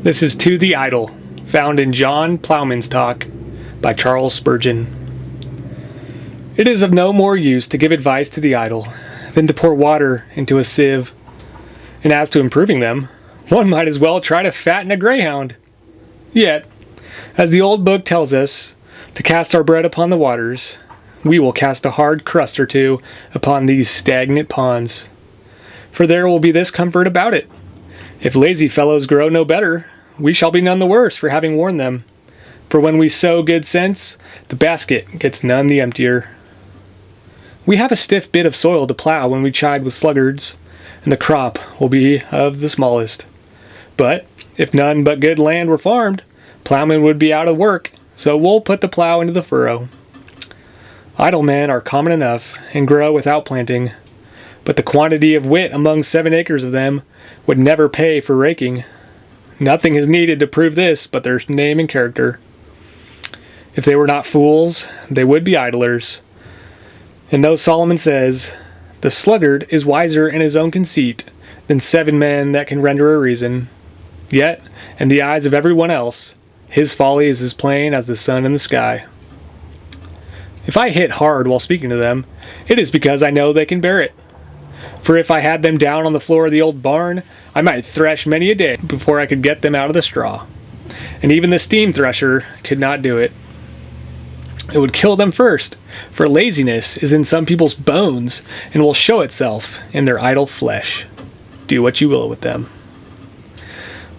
This is To the Idle, found in John Ploughman's talk by Charles Spurgeon. It is of no more use to give advice to the idle than to pour water into a sieve. And as to improving them, one might as well try to fatten a greyhound. Yet, as the old book tells us to cast our bread upon the waters, we will cast a hard crust or two upon these stagnant ponds. For there will be this comfort about it: if lazy fellows grow no better, we shall be none the worse for having warned them. For when we sow good sense, the basket gets none the emptier. We have a stiff bit of soil to plow when we chide with sluggards, and the crop will be of the smallest. But if none but good land were farmed, plowmen would be out of work, so we'll put the plow into the furrow. Idle men are common enough, and grow without planting, but the quantity of wit among 7 acres of them would never pay for raking. Nothing is needed to prove this but their name and character. If they were not fools, they would be idlers. And though Solomon says, "The sluggard is wiser in his own conceit than 7 men that can render a reason," yet, in the eyes of everyone else, his folly is as plain as the sun in the sky. If I hit hard while speaking to them, it is because I know they can bear it. For if I had them down on the floor of the old barn, I might thresh many a day before I could get them out of the straw. And even the steam thresher could not do it. It would kill them first, for laziness is in some people's bones and will show itself in their idle flesh. Do what you will with them.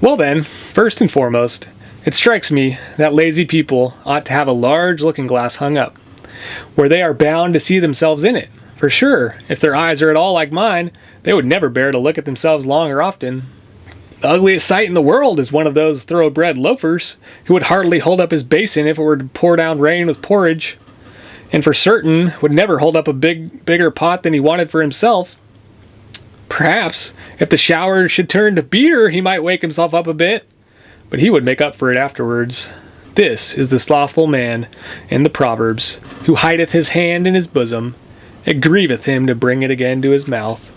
Well then, first and foremost, it strikes me that lazy people ought to have a large looking-glass hung up, where they are bound to see themselves in it. For sure, if their eyes are at all like mine, they would never bear to look at themselves long or often. The ugliest sight in the world is one of those thoroughbred loafers, who would hardly hold up his basin if it were to pour down rain with porridge, and for certain would never hold up a bigger pot than he wanted for himself. Perhaps, if the shower should turn to beer, he might wake himself up a bit, but he would make up for it afterwards. This is the slothful man in the Proverbs, who hideth his hand in his bosom. It grieveth him to bring it again to his mouth.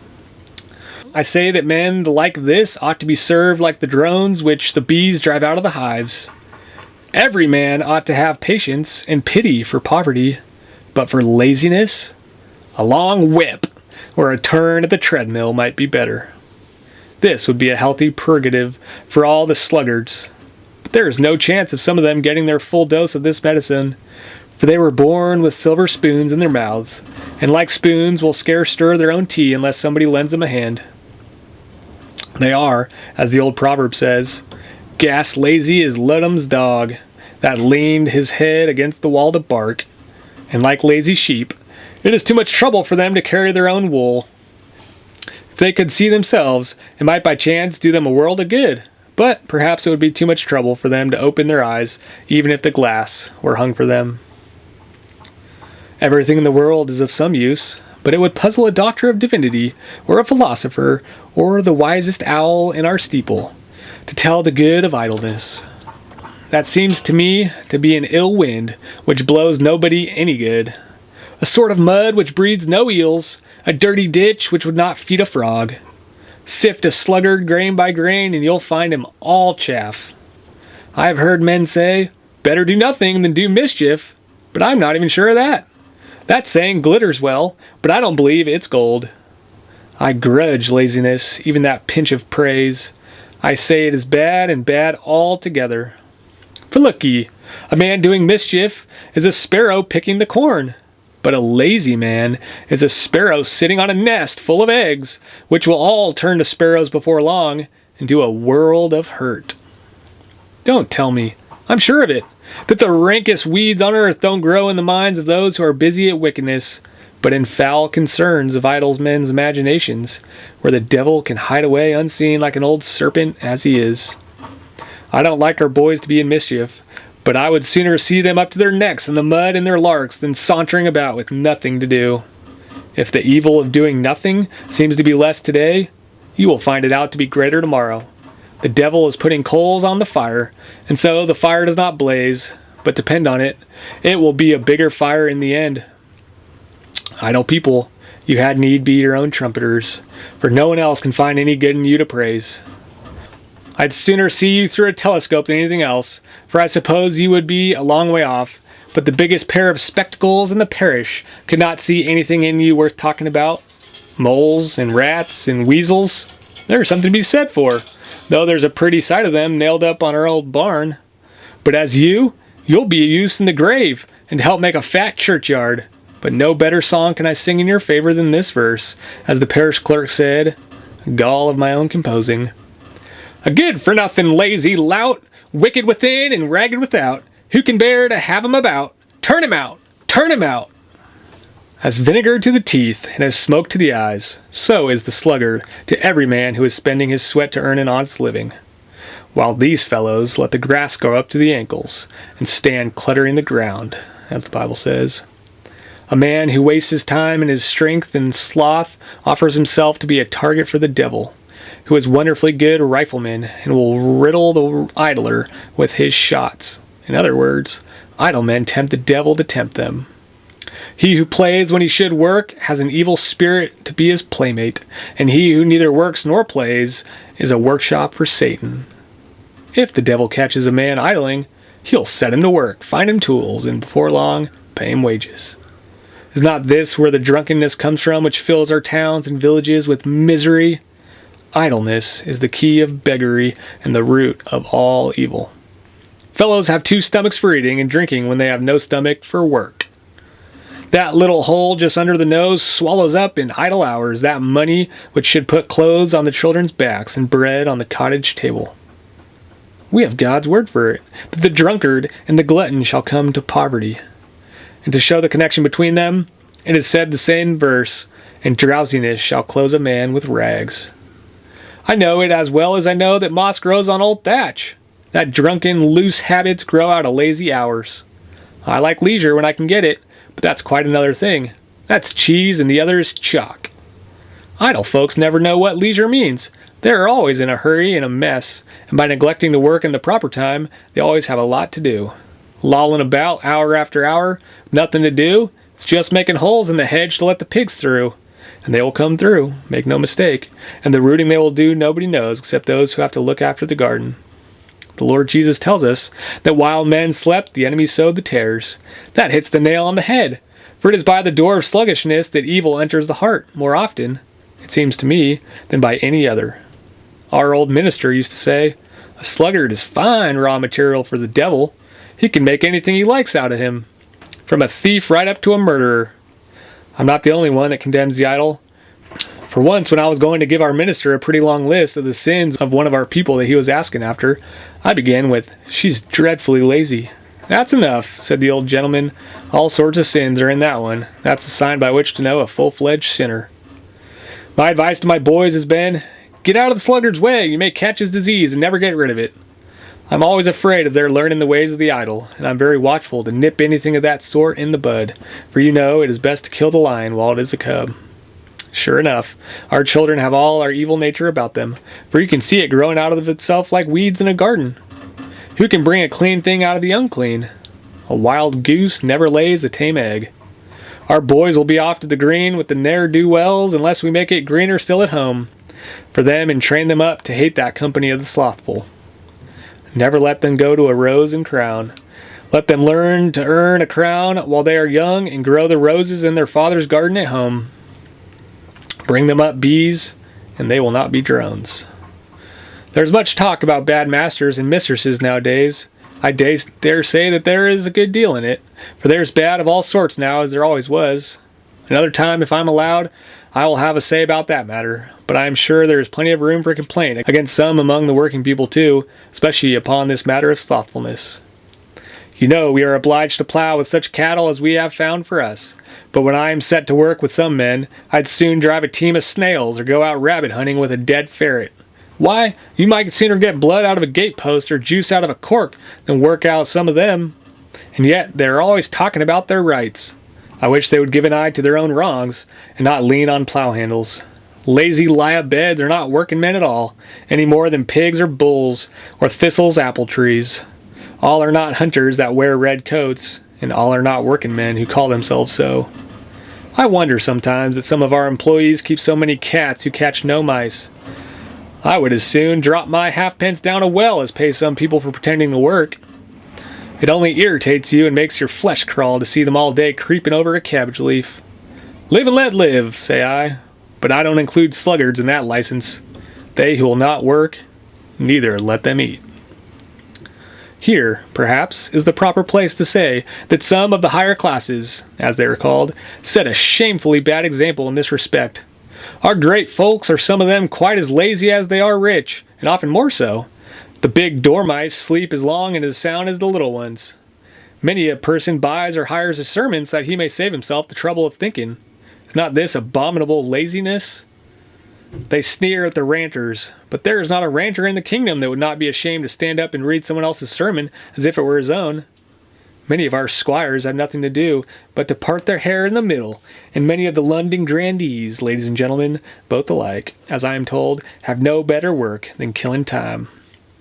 I say that men the like of this ought to be served like the drones which the bees drive out of the hives. Every man ought to have patience and pity for poverty, but for laziness, a long whip or a turn at the treadmill might be better. This would be a healthy purgative for all the sluggards. But there is no chance of some of them getting their full dose of this medicine, for they were born with silver spoons in their mouths, and like spoons will scarce stir their own tea unless somebody lends them a hand. They are, as the old proverb says, gas lazy as Ludum's dog, that leaned his head against the wall to bark, and like lazy sheep, it is too much trouble for them to carry their own wool. If they could see themselves, it might by chance do them a world of good, but perhaps it would be too much trouble for them to open their eyes, even if the glass were hung for them. Everything in the world is of some use, but it would puzzle a doctor of divinity, or a philosopher, or the wisest owl in our steeple, to tell the good of idleness. That seems to me to be an ill wind, which blows nobody any good, a sort of mud which breeds no eels, a dirty ditch which would not feed a frog. Sift a sluggard grain by grain, and you'll find him all chaff. I have heard men say, "Better do nothing than do mischief," but I'm not even sure of that. That saying glitters well, but I don't believe it's gold. I grudge laziness, even that pinch of praise. I say it is bad, and bad altogether. For look ye, a man doing mischief is a sparrow picking the corn, but a lazy man is a sparrow sitting on a nest full of eggs, which will all turn to sparrows before long, and do a world of hurt. Don't tell me, I'm sure of it, that the rankest weeds on earth don't grow in the minds of those who are busy at wickedness, but in foul concerns of idle men's imaginations, where the devil can hide away unseen like an old serpent as he is. I don't like our boys to be in mischief, but I would sooner see them up to their necks in the mud and their larks than sauntering about with nothing to do. If the evil of doing nothing seems to be less today, you will find it out to be greater tomorrow. The devil is putting coals on the fire, and so the fire does not blaze, but depend on it, it will be a bigger fire in the end. Idle people, you had need be your own trumpeters, for no one else can find any good in you to praise. I'd sooner see you through a telescope than anything else, for I suppose you would be a long way off, but the biggest pair of spectacles in the parish could not see anything in you worth talking about. Moles and rats and weasels, there's something to be said for, though there's a pretty sight of them nailed up on our old barn. But as you'll be a use in the grave, and help make a fat churchyard. But no better song can I sing in your favor than this verse, as the parish clerk said, gall of my own composing. A good-for-nothing lazy lout, wicked within and ragged without, who can bear to have him about? Turn him out! Turn him out! As vinegar to the teeth and as smoke to the eyes, so is the sluggard to every man who is spending his sweat to earn an honest living. While these fellows let the grass grow up to the ankles and stand cluttering the ground, as the Bible says. A man who wastes his time and his strength in sloth offers himself to be a target for the devil, who is wonderfully good rifleman and will riddle the idler with his shots. In other words, idle men tempt the devil to tempt them. He who plays when he should work has an evil spirit to be his playmate, and he who neither works nor plays is a workshop for Satan. If the devil catches a man idling, he'll set him to work, find him tools, and before long, pay him wages. Is not this where the drunkenness comes from which fills our towns and villages with misery? Idleness is the key of beggary and the root of all evil. Fellows have 2 stomachs for eating and drinking when they have no stomach for work. That little hole just under the nose swallows up in idle hours that money which should put clothes on the children's backs and bread on the cottage table. We have God's word for it, that the drunkard and the glutton shall come to poverty. And to show the connection between them, it is said the same verse, and drowsiness shall clothe a man with rags. I know it as well as I know that moss grows on old thatch, that drunken, loose habits grow out of lazy hours. I like leisure when I can get it, but that's quite another thing. That's cheese and the other is chalk. Idle folks never know what leisure means. They're always in a hurry and a mess, and by neglecting to work in the proper time, they always have a lot to do. Lolling about hour after hour, nothing to do, it's just making holes in the hedge to let the pigs through. And they will come through, make no mistake, and the rooting they will do nobody knows except those who have to look after the garden. The Lord Jesus tells us that while men slept, the enemy sowed the tares. That hits the nail on the head, for it is by the door of sluggishness that evil enters the heart more often, it seems to me, than by any other. Our old minister used to say, a sluggard is fine raw material for the devil. He can make anything he likes out of him, from a thief right up to a murderer. I'm not the only one that condemns the idle. For once, when I was going to give our minister a pretty long list of the sins of one of our people that he was asking after, I began with, she's dreadfully lazy. That's enough, said the old gentleman. All sorts of sins are in that one. That's the sign by which to know a full-fledged sinner. My advice to my boys has been, get out of the sluggard's way. You may catch his disease and never get rid of it. I'm always afraid of their learning the ways of the idle, and I'm very watchful to nip anything of that sort in the bud, for you know it is best to kill the lion while it is a cub. Sure enough, our children have all our evil nature about them, for you can see it growing out of itself like weeds in a garden. Who can bring a clean thing out of the unclean? A wild goose never lays a tame egg. Our boys will be off to the green with the ne'er-do-wells unless we make it greener still at home for them and train them up to hate that company of the slothful. Never let them go to a rose and crown. Let them learn to earn a crown while they are young and grow the roses in their father's garden at home. Bring them up bees, and they will not be drones. There's much talk about bad masters and mistresses nowadays. I dare say that there is a good deal in it, for there's bad of all sorts now as there always was. Another time, if I'm allowed, I will have a say about that matter, but I am sure there is plenty of room for complaint against some among the working people too, especially upon this matter of slothfulness. You know we are obliged to plow with such cattle as we have found for us, but when I am set to work with some men, I'd soon drive a team of snails or go out rabbit hunting with a dead ferret. Why, you might sooner get blood out of a gatepost or juice out of a cork than work out some of them. And yet they're always talking about their rights. I wish they would give an eye to their own wrongs and not lean on plow handles. Lazy lie-up beds are not working men at all, any more than pigs or bulls or thistles apple trees. All are not hunters that wear red coats, and all are not working men who call themselves so. I wonder sometimes that some of our employees keep so many cats who catch no mice. I would as soon drop my halfpence down a well as pay some people for pretending to work. It only irritates you and makes your flesh crawl to see them all day creeping over a cabbage leaf. Live and let live, say I, but I don't include sluggards in that license. They who will not work, neither let them eat. Here, perhaps, is the proper place to say that some of the higher classes, as they are called, set a shamefully bad example in this respect. Our great folks are some of them quite as lazy as they are rich, and often more so. The big dormice sleep as long and as sound as the little ones. Many a person buys or hires a sermon so that he may save himself the trouble of thinking. Is not this abominable laziness? They sneer at the ranters, but there is not a ranter in the kingdom that would not be ashamed to stand up and read someone else's sermon as if it were his own. Many of our squires have nothing to do but to part their hair in the middle, and many of the London grandees, ladies and gentlemen, both alike, as I am told, have no better work than killing time.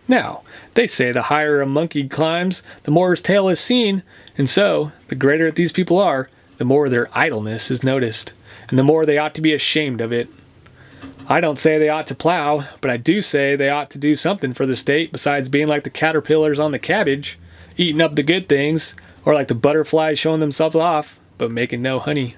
Now, they say the higher a monkey climbs, the more his tail is seen, and so, the greater these people are, the more their idleness is noticed, and the more they ought to be ashamed of it. I don't say they ought to plow, but I do say they ought to do something for the state besides being like the caterpillars on the cabbage, eating up the good things, or like the butterflies showing themselves off, but making no honey.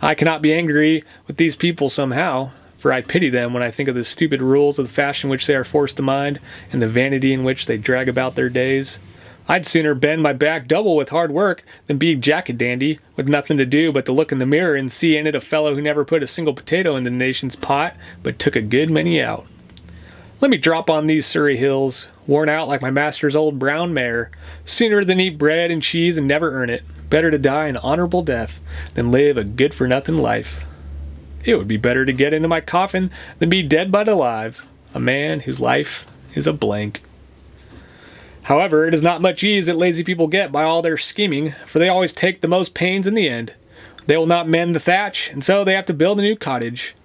I cannot be angry with these people somehow, for I pity them when I think of the stupid rules of the fashion which they are forced to mind, and the vanity in which they drag about their days. I'd sooner bend my back double with hard work than be jack-a-dandy, with nothing to do but to look in the mirror and see in it a fellow who never put a single potato in the nation's pot, but took a good many out. Let me drop on these Surrey hills, worn out like my master's old brown mare, sooner than eat bread and cheese and never earn it. Better to die an honorable death than live a good-for-nothing life. It would be better to get into my coffin than be dead but alive, a man whose life is a blank. However, it is not much ease that lazy people get by all their scheming, for they always take the most pains in the end. They will not mend the thatch, and so they have to build a new cottage.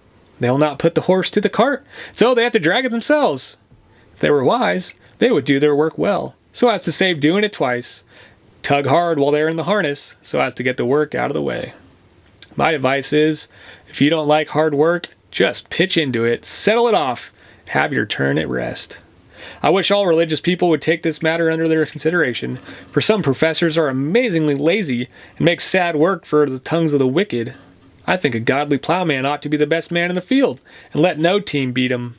They will not put the horse to the cart, so they have to drag it themselves. If they were wise, they would do their work well, so as to save doing it twice. Tug hard while they're in the harness, so as to get the work out of the way. My advice is, if you don't like hard work, just pitch into it, settle it off, and have your turn at rest. I wish all religious people would take this matter under their consideration, for some professors are amazingly lazy and make sad work for the tongues of the wicked. I think a godly plowman ought to be the best man in the field, and let no team beat him.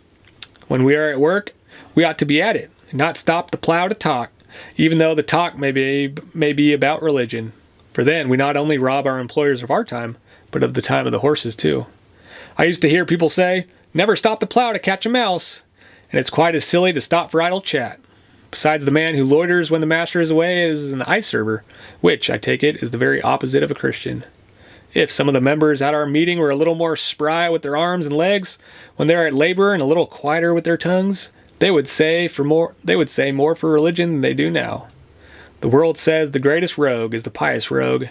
When we are at work, we ought to be at it, and not stop the plow to talk, even though the talk may be about religion. For then we not only rob our employers of our time, but of the time of the horses too. I used to hear people say, "Never stop the plow to catch a mouse," and it's quite as silly to stop for idle chat. Besides, the man who loiters when the master is away is an eye server, which, I take it, is the very opposite of a Christian. If some of the members at our meeting were a little more spry with their arms and legs, when they are at labor and a little quieter with their tongues, they would say more for religion than they do now. The world says the greatest rogue is the pious rogue,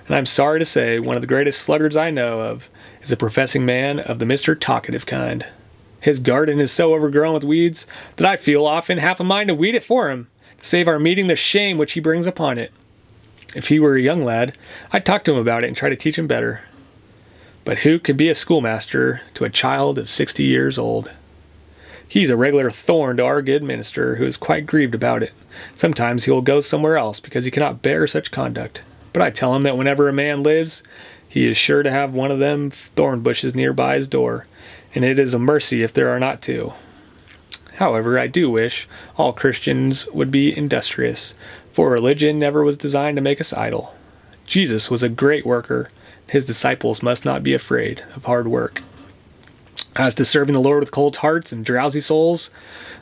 and I'm sorry to say one of the greatest sluggards I know of is a professing man of the Mr. Talkative kind. His garden is so overgrown with weeds that I feel often half a mind to weed it for him, to save our meeting the shame which he brings upon it. If he were a young lad, I'd talk to him about it and try to teach him better. But who could be a schoolmaster to a child of 60 years old? He's a regular thorn to our good minister, who is quite grieved about it. Sometimes he will go somewhere else because he cannot bear such conduct. But I tell him that whenever a man lives, he is sure to have one of them thorn bushes nearby his door, and it is a mercy if there are not two. However, I do wish all Christians would be industrious, for religion never was designed to make us idle. Jesus was a great worker. His disciples must not be afraid of hard work. As to serving the Lord with cold hearts and drowsy souls,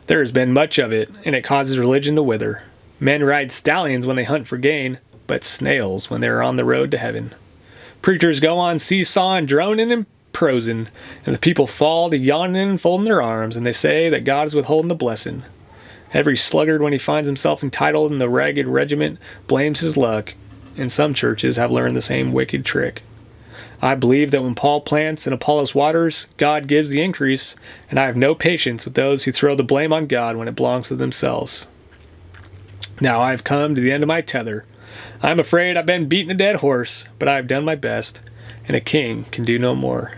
there has been much of it, and it causes religion to wither. Men ride stallions when they hunt for gain, but snails when they are on the road to heaven. Preachers go on seesawing, droning, and prosing, and the people fall to yawning and folding their arms, and they say that God is withholding the blessing. Every sluggard, when he finds himself entitled in the ragged regiment, blames his luck, and some churches have learned the same wicked trick. I believe that when Paul plants and Apollos waters, God gives the increase, and I have no patience with those who throw the blame on God when it belongs to themselves. Now I have come to the end of my tether. I am afraid I've been beating a dead horse, but I have done my best, and a king can do no more.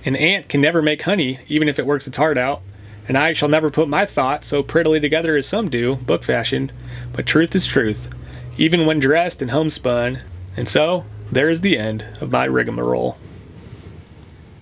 An ant can never make honey, even if it works its heart out, And I shall never put my thoughts so prettily together as some do, book fashion, but truth is truth, even when dressed and homespun, and so there is the end of my rigmarole.